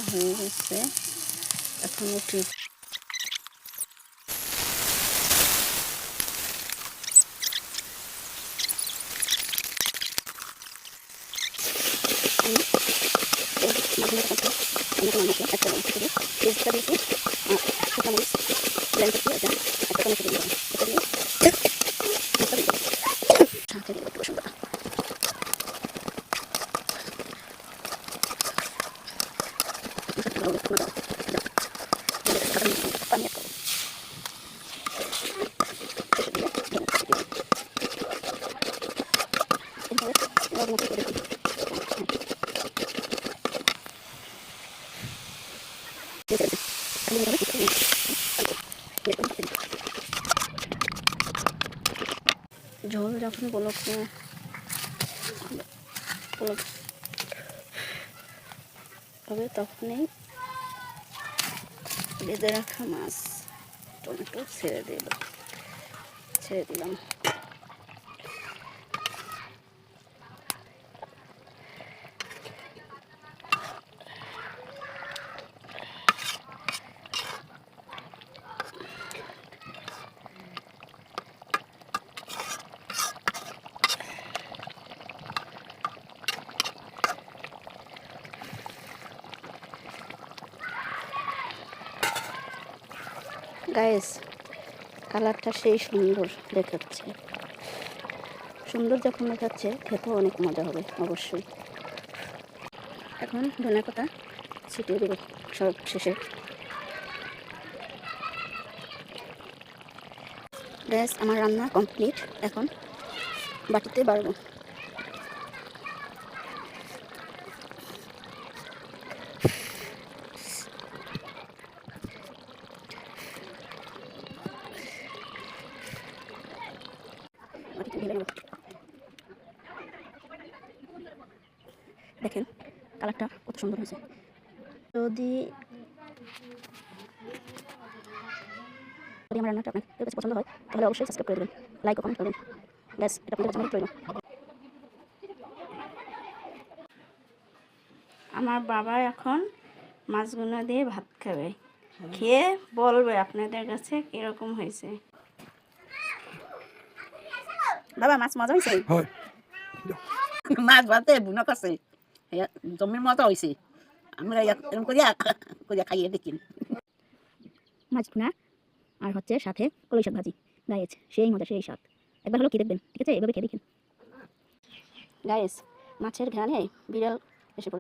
হয়ে গেছে, এখন উঠি। ঝোল যখন বলক হবে তখনই বেঁধে রাখা মাছ টমেটো ছেড়ে দিলাম। গাইস, কালারটা সেই সুন্দর দেখাচ্ছে। সুন্দর যখন দেখাচ্ছে খেতেও অনেক মজা হবে অবশ্যই। এখন ধনে পাতা ছিটিয়ে দেবো সব শেষে। গ্যাস আমার রান্না কমপ্লিট, এখন বাটিতে বাড়বো। দেখেন কালারটা কত সুন্দর হয়েছে। যদি আমার রান্নাটা আপনার কাছে পছন্দ হয় তাহলে অবশ্যই সাবস্ক্রাইব করে দেবেন, লাইক ও কমেন্ট করবেন। ব্যাস, এটা আপনাদের কাছে রইল। আমার বাবা এখন মাছগুলো দিয়ে ভাত খাবে, খেয়ে বলবে আপনাদের কাছে কিরকম হয়েছে। বাবা মাছ মজা হয়েছে? মাছ ভাতে বুনা করছে, জমির মজা হয়েছে। আমরা এরকম করিয়া খাইয়ে দেখি। মাছ ভুনা আর হচ্ছে সাথে কলই শাক ভাজি। গাইস সেই মজা, সেই স্বাদ। একবার হলো কি দেখবেন, ঠিক আছে? এভাবে খেয়ে দেখেন গাইস। মাছের ঘ্রাণে বিড়াল